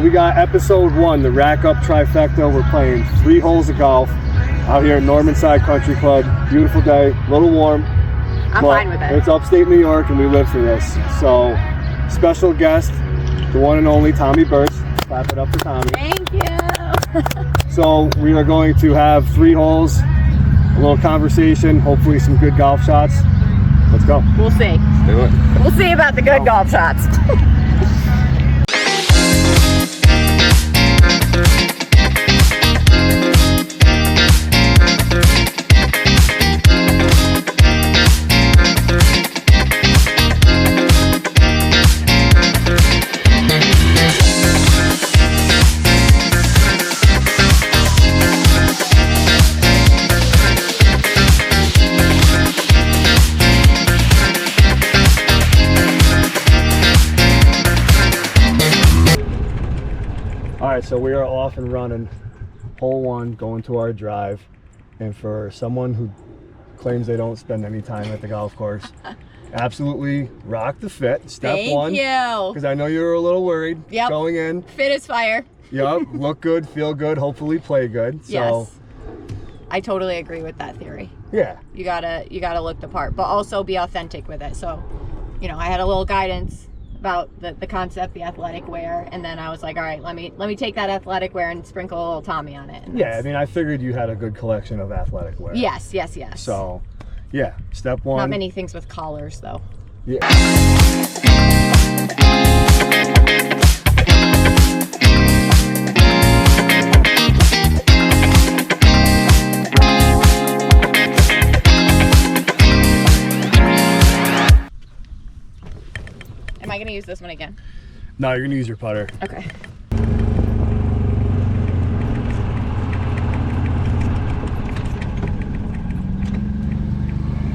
we got episode 1, the RackUp Trifecta. We're playing 3 holes of golf out here at Normanside Country Club. Beautiful day, a little warm. I'm fine with it. It's upstate New York and we live through this. So, special guest, the one and only Tommie Burch. Clap it up for Tommie. Thank you. So, we are going to have 3 holes, a little conversation, hopefully some good golf shots. Let's go. We'll see. Let's do it. We'll see about the good golf shots. Alright, so we are off and running. Hole 1, going to our drive. And for someone who claims they don't spend any time at the golf course, absolutely rock the fit. Step 1. Thank you. Because I know you were a little worried going in. Fit as fire. Yep, look good, feel good, hopefully play good. So, yes. I totally agree with that theory. Yeah. You gotta look the part, but also be authentic with it. So, you know, I had a little guidance about the concept, the athletic wear, and then I was like, all right, let me take that athletic wear and sprinkle a little Tommie on it. Yeah, I mean, I figured you had a good collection of athletic wear. Yes. So, yeah, step 1. Not many things with collars, though. Yeah. Am I going to use this one again? No, you're going to use your putter. Okay.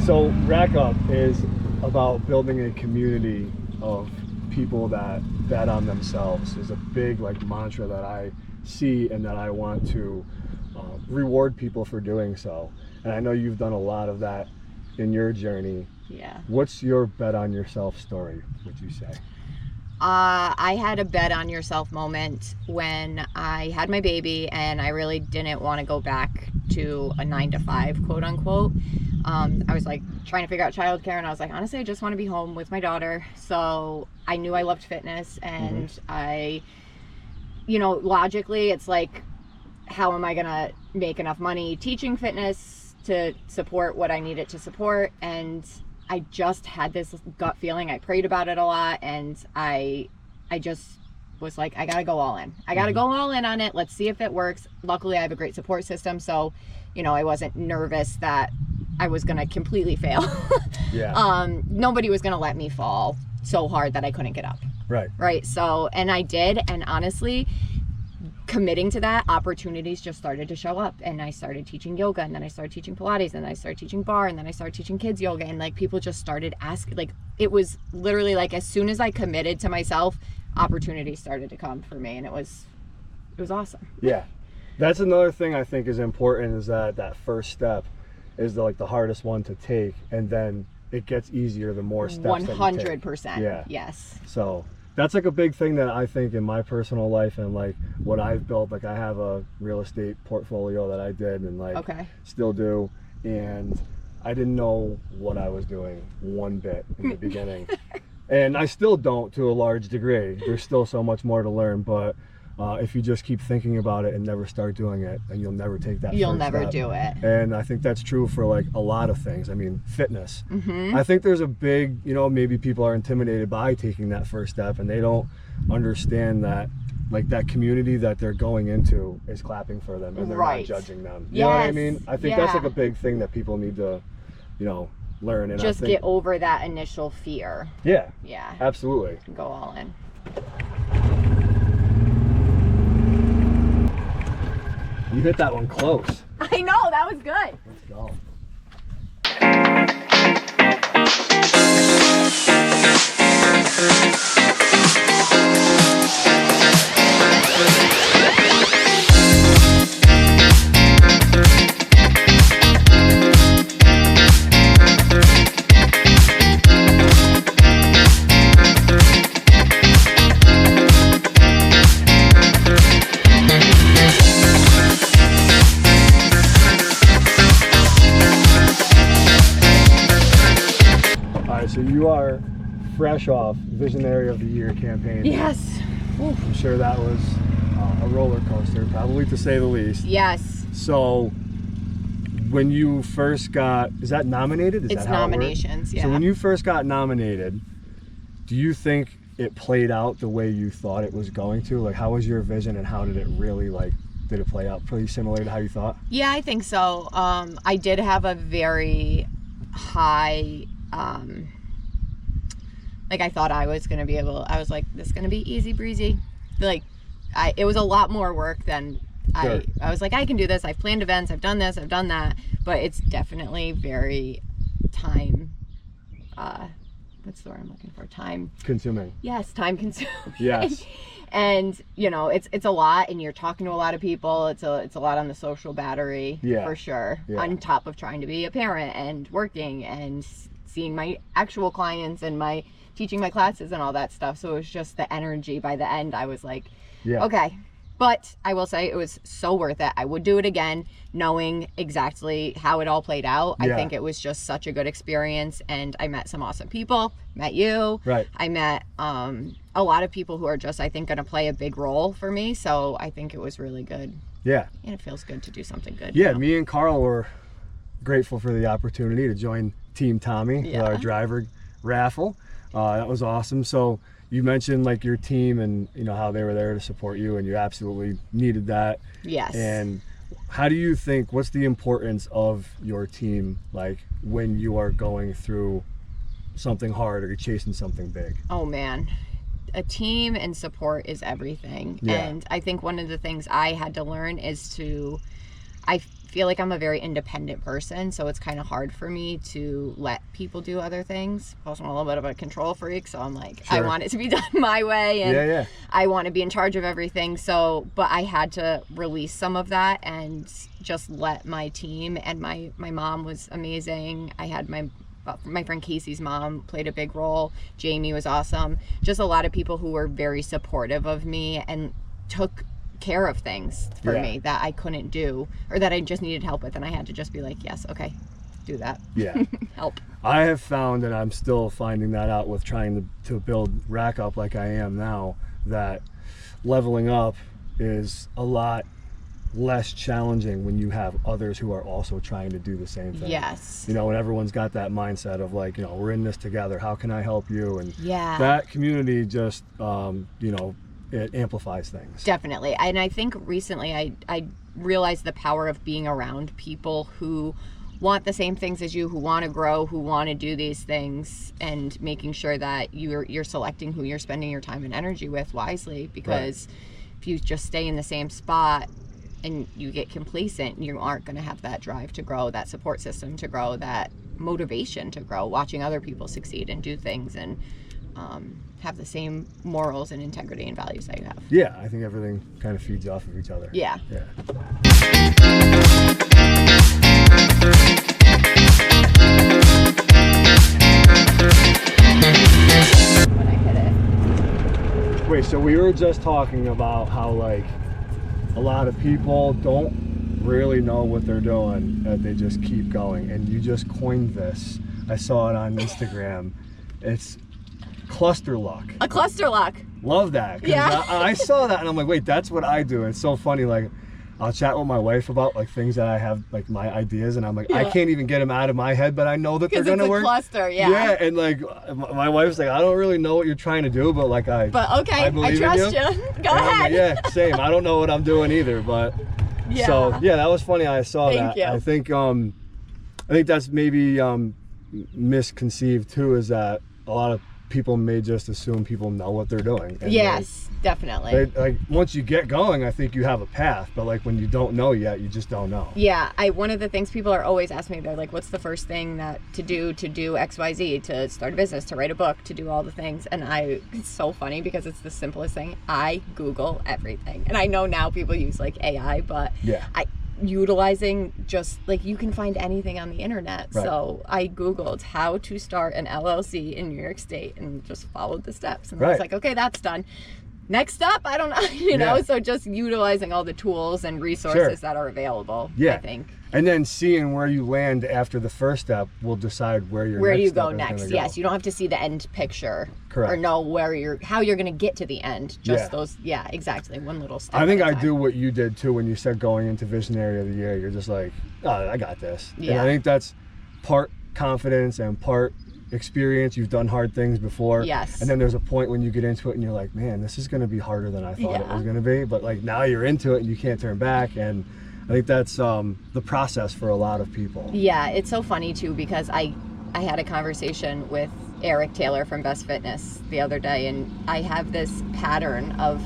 So RackUp is about building a community of people that bet on themselves. Is a big mantra that I see and that I want to reward people for doing so. And I know you've done a lot of that in your journey. Yeah. What's your bet on yourself story, would you say? I had a bet on yourself moment when I had my baby and I really didn't want to go back to a 9-to-5, quote unquote. I was like trying to figure out childcare and I was like, honestly, I just want to be home with my daughter. So I knew I loved fitness and I, logically it's like, how am I going to make enough money teaching fitness to support what I needed to support? And I just had this gut feeling. I prayed about it a lot and I just was like, I gotta go all in. I gotta go all in on it. Let's see if it works. Luckily, I have a great support system. So, I wasn't nervous that I was gonna completely fail. Yeah. Nobody was gonna let me fall so hard that I couldn't get up. Right. So, and I did. And honestly, committing to that, opportunities just started to show up and I started teaching yoga and then I started teaching Pilates and then I started teaching bar and then I started teaching kids yoga and people just started asking, it was literally as soon as I committed to myself, opportunities started to come for me and it was awesome. Yeah. That's another thing I think is important is that first step is the hardest one to take and then it gets easier the more steps 100%. that you take. Yeah. Yes. So that's a big thing that I think in my personal life and what I've built. I have a real estate portfolio that I did and still do, and I didn't know what I was doing one bit in the beginning, and I still don't to a large degree. There's still so much more to learn, but if you just keep thinking about it and never start doing it, then you'll never take that. You'll first never step. do it. And I think that's true for a lot of things. I mean, fitness. I think there's a big, maybe people are intimidated by taking that first step and they don't understand that that community that they're going into is clapping for them and they're not judging them. You know what I mean? I think that's a big thing that people need to, learn. And just get over that initial fear. Yeah. Yeah. Absolutely. Go all in. You hit that one close. I know, that was good. Let's go. you are fresh off Visionary of the Year campaign. Yes. I'm sure that was a roller coaster, probably to say the least. Yes. So when you first got, is that nominated? Is it's that how nominations, yeah. So when you first got nominated, do you think it played out the way you thought it was going to? Like, how was your vision and how did it really, like, did it play out pretty similar to how you thought? Yeah, I think so. I did have a very high, like, I thought I was going to be able, I was like, this is going to be easy breezy. Like, it was a lot more work than Sure. I was like, I can do this. I've planned events. I've done this. I've done that. But it's definitely very time, what's the word I'm looking for? Time consuming. Yes, time consuming. Yes. And you know, it's a lot, and you're talking to a lot of people. It's a lot on the social battery, for sure. Yeah. On top of trying to be a parent and working and seeing my actual clients and my teaching my classes and all that stuff. So it was just the energy. By the end, I was like, okay. But I will say it was so worth it. I would do it again, knowing exactly how it all played out. I think it was just such a good experience, and I met some awesome people. Met you. Right. I met a lot of people who are just, I think, going to play a big role for me. So I think it was really good. Yeah. And it feels good to do something good. Yeah, you know? Me and Carl were grateful for the opportunity to join Team Tommie with our driver raffle. That was awesome. So you mentioned like your team and you know how they were there to support you, and you absolutely needed that. Yes. And how do you think, what's the importance of your team, like when you are going through something hard or you're chasing something big? Oh man, a team and support is everything. And I think one of the things I had to learn is I feel like I'm a very independent person, so it's kind of hard for me to let people do other things. Also, I'm a little bit of a control freak, so I'm like, I want it to be done my way, and I want to be in charge of everything. So, but I had to release some of that and just let my team, and my mom was amazing. I had my friend Casey's mom played a big role. Jamie was awesome. Just a lot of people who were very supportive of me and took care of things for me that I couldn't do or that I just needed help with, and I had to just be like, yes, okay, do that. Help. I have found, and I'm still finding that out with trying to build RackUp like I am now, that leveling up is a lot less challenging when you have others who are also trying to do the same thing. Yes. You know, when everyone's got that mindset of like, you know, we're in this together, how can I help you? And that community just you know, it amplifies things. Definitely. And I think recently I realized the power of being around people who want the same things as you, who want to grow, who want to do these things, and making sure that you're selecting who you're spending your time and energy with wisely, because if you just stay in the same spot and you get complacent, you aren't going to have that drive to grow, that support system to grow, that motivation to grow, watching other people succeed and do things and have the same morals and integrity and values that you have. Yeah, I think everything kind of feeds off of each other. Yeah. When I hit it. Wait, so we were just talking about how like a lot of people don't really know what they're doing, that they just keep going, and you just coined this. I saw it on Instagram. It's clusterluck. A clusterluck. Love that. Yeah. I saw that and I'm like, wait, that's what I do. It's so funny. Like, I'll chat with my wife about like things that I have, like my ideas, and I'm like, I can't even get them out of my head, but I know that they're gonna work. Cluster, Yeah, and like my wife's like, I don't really know what you're trying to do, but like I trust you. Go ahead. Like, yeah, same. I don't know what I'm doing either, but so yeah, that was funny. I saw Thank you. I think that's maybe misconceived too, is that a lot of people may just assume people know what they're doing. And yes, definitely. Like once you get going, I think you have a path, but like when you don't know yet, you just don't know. Yeah, one of the things people are always asking me, they're like, what's the first thing that to do XYZ, to start a business, to write a book, to do all the things? And it's so funny because it's the simplest thing. I Google everything. And I know now people use like AI, but utilizing just like, you can find anything on the internet. Right. So I Googled how to start an LLC in New York State and just followed the steps. And I was like, okay, that's done. next up, I don't know, you know, so just utilizing all the tools and resources that are available, I think. And then seeing where you land after the first step will decide where do you go next. Yes, you don't have to see the end picture. Correct. Or know how you're going to get to the end. Just those, exactly, one little step. I think I do what you did too when you said going into Visionary of the Year. You're just like, oh, I got this. Yeah. And I think that's part confidence and part experience. You've done hard things before. Yes. And then there's a point when you get into it and you're like, man, this is going to be harder than I thought it was going to be. But like now you're into it and you can't turn back. And I think that's the process for a lot of people. Yeah, it's so funny too because I had a conversation with Eric Taylor from Best Fitness the other day, and I have this pattern of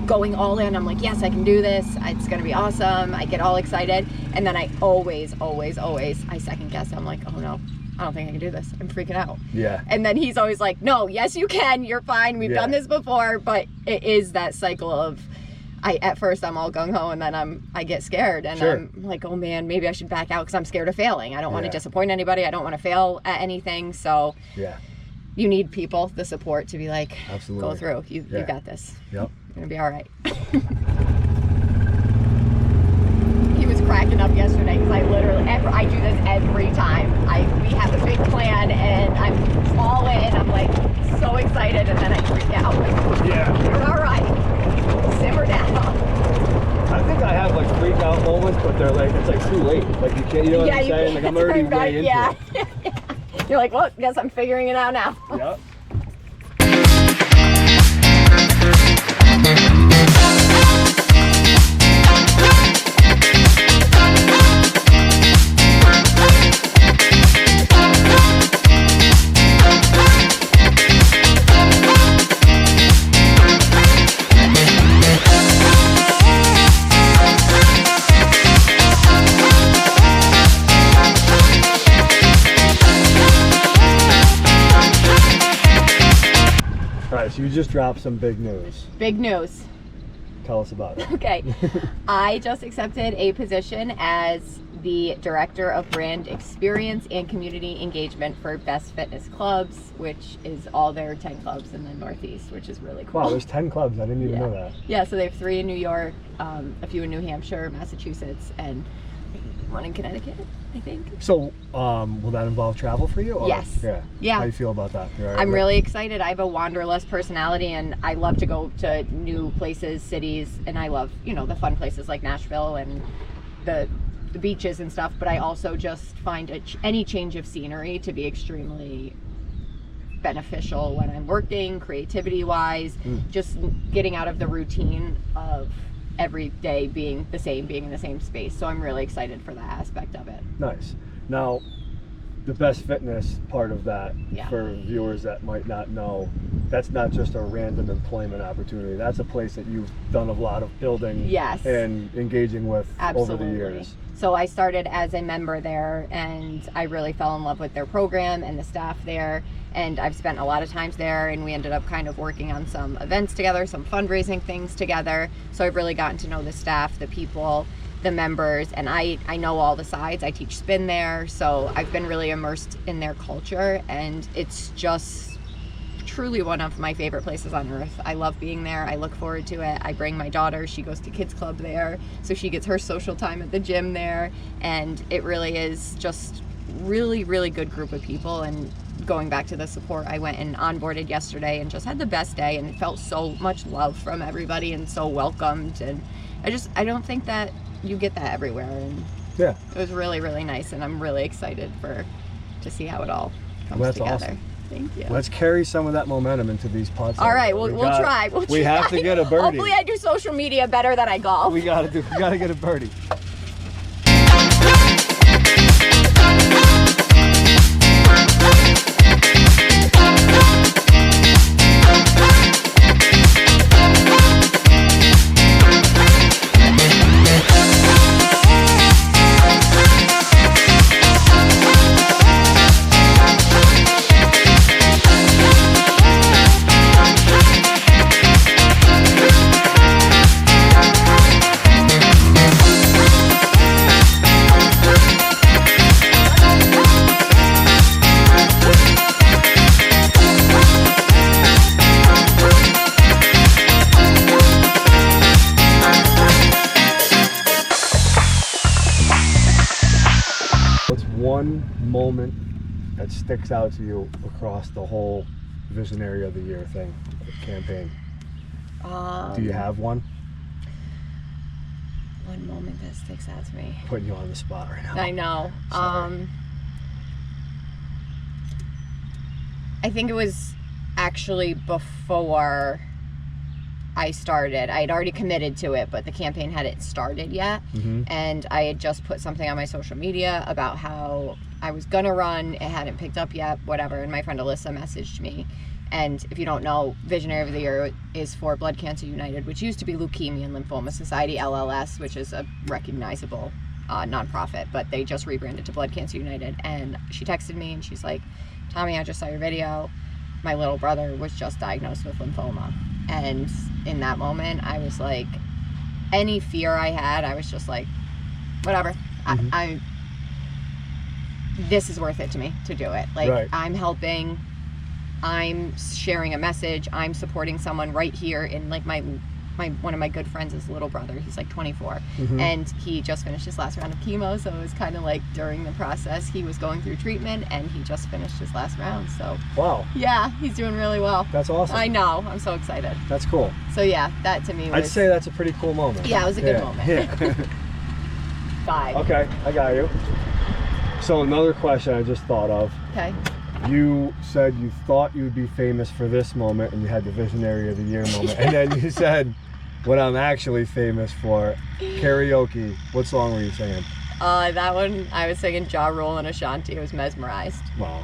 going all in. I'm like, yes, I can do this. It's going to be awesome. I get all excited, and then I always I second guess. I'm like, oh no, I don't think I can do this. I'm freaking out. Yeah. And then he's always like, no, yes, you can. You're fine. We've done this before, but it is that cycle of. At first I'm all gung-ho, and then I get scared, and I'm like, oh man, maybe I should back out because I'm scared of failing. I don't want to disappoint anybody. I don't want to fail at anything. So you need people, the support to be like, go through. You got this. Yep. You're going to be all right. He was cracking up yesterday because I do this every time. We have a big plan, and I'm all in. I'm like so excited, and then I freak out. You're all right. Simmer down. I think I have like freak out moments, but they're like, it's like too late. Like you can't, you know what I'm saying? Like I'm already way into it. You're like, well, guess I'm figuring it out now. Yep. So you just dropped some big news. Big news. Tell us about it. Okay. I just accepted a position as the Director of Brand Experience and Community Engagement for Best Fitness Clubs, which is all their 10 clubs in the Northeast, which is really cool. Wow, there's 10 clubs. I didn't even know that. Yeah, so they have 3 in New York, a few in New Hampshire, Massachusetts, and one in Connecticut, I think. So, will that involve travel for you? Or? Yes. Yeah. How do you feel about that? I'm really excited. I have a wanderlust personality, and I love to go to new places, cities, and I love, the fun places like Nashville and the beaches and stuff, but I also just find any change of scenery to be extremely beneficial when I'm working, creativity-wise, just getting out of the routine of every day being the same, being in the same space. So I'm really excited for that aspect of it. Nice. Now, the Best Fitness part of that, for viewers that might not know, that's not just a random employment opportunity. That's a place that you've done a lot of building and engaging with over the years. So I started as a member there, and I really fell in love with their program and the staff there, and I've spent a lot of times there, and we ended up kind of working on some events together, some fundraising things together. So I've really gotten to know the staff, the people, the members, and I know all the sides. I teach spin there, so I've been really immersed in their culture, and it's just truly one of my favorite places on earth. I love being there. I look forward to it. I bring my daughter. She goes to kids club there, so she gets her social time at the gym there, and it really is just really, really good group of people. And going back to the support, I went and onboarded yesterday and just had the best day, and it felt so much love from everybody and so welcomed, and I don't think that you get that everywhere, and it was really, really nice, and I'm really excited to see how it all comes together. Awesome. Thank you. Let's carry some of that momentum into these pods. All right, we'll try. We have to get a birdie. Hopefully I do social media better than I golf. We gotta get a birdie. one moment that sticks out to you across the whole Visionary of the Year thing, campaign? Do you have one? One moment that sticks out to me. Putting you on the spot right now. I know. I think it was actually before I started. I had already committed to it, but the campaign hadn't started yet. And I had just put something on my social media about how I was gonna run. It hadn't picked up yet, whatever. And my friend Alyssa messaged me. And if you don't know, Visionary of the Year is for Blood Cancer United, which used to be Leukemia and Lymphoma Society, LLS, which is a recognizable nonprofit, but they just rebranded to Blood Cancer United. And she texted me and she's like, Tommie, I just saw your video. My little brother was just diagnosed with lymphoma. And in that moment, I was like, any fear I had, I was just like, whatever. This is worth it to me to do it. Like, I'm helping. I'm sharing a message. I'm supporting someone right here in like my one of my good friends' little brother. He's like 24, and he just finished his last round of chemo. So it was kind of like during the process, he was going through treatment, and he just finished his last round. So wow, yeah, he's doing really well. That's awesome. I know. I'm so excited. That's cool. So yeah, that to me was. I'd say that's a pretty cool moment. Yeah, it was a good moment. Yeah. 5. Okay, I got you. So another question I just thought of. Okay. You said you thought you'd be famous for this moment, and you had the Visionary of the Year moment, and then you said, what I'm actually famous for, karaoke. What song were you singing? That one, I was singing Ja Rule and Ashanti. I was mesmerized. Wow.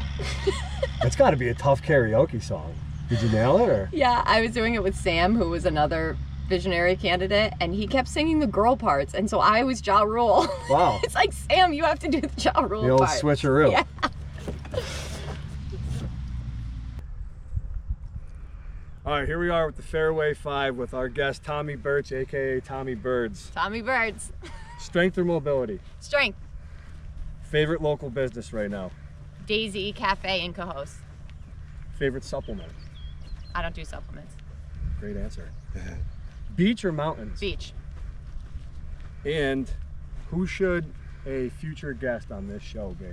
That's got to be a tough karaoke song. Did you nail it, or? Yeah, I was doing it with Sam, who was another Visionary candidate, and he kept singing the girl parts, and so I was Ja Rule. Wow. It's like, Sam, you have to do the Ja Rule the old part. switcheroo. Yeah. All right, here we are with the Fairway 5 with our guest, Tommie Burch, a.k.a. Tommie Birds. Tommie Birds. Strength or mobility? Strength. Favorite local business right now? Daisy Cafe in Cohoes. Favorite supplement? I don't do supplements. Great answer. Beach or mountains? Beach. And who should a future guest on this show be?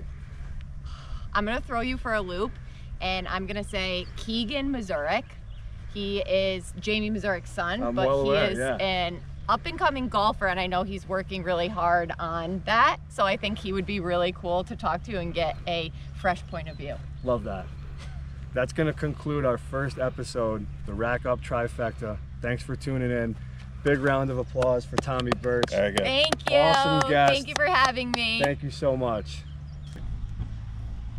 I'm going to throw you for a loop, and I'm going to say Keegan Mazurek. He is Jamie Mazurik's son, but he is an up-and-coming golfer, and I know he's working really hard on that, so I think he would be really cool to talk to and get a fresh point of view. Love that. That's going to conclude our first episode, the RackUp Trifecta. Thanks for tuning in. Big round of applause for Tommie Burch. Very good. Thank you. Awesome guest. Thank you for having me. Thank you so much.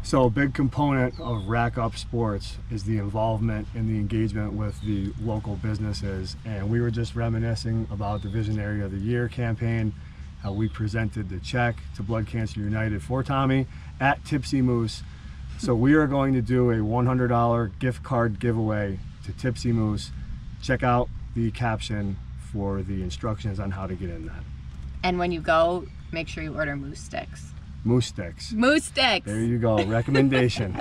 So a big component of RackUp Sports is the involvement and the engagement with the local businesses. And we were just reminiscing about the Visionary of the Year campaign, how we presented the check to Blood Cancer United for Tommie at Tipsy Moose. So we are going to do a $100 gift card giveaway to Tipsy Moose. Check out the caption for the instructions on how to get in that. And when you go, make sure you order moose sticks. Moose sticks. Moose sticks. There you go. Recommendation.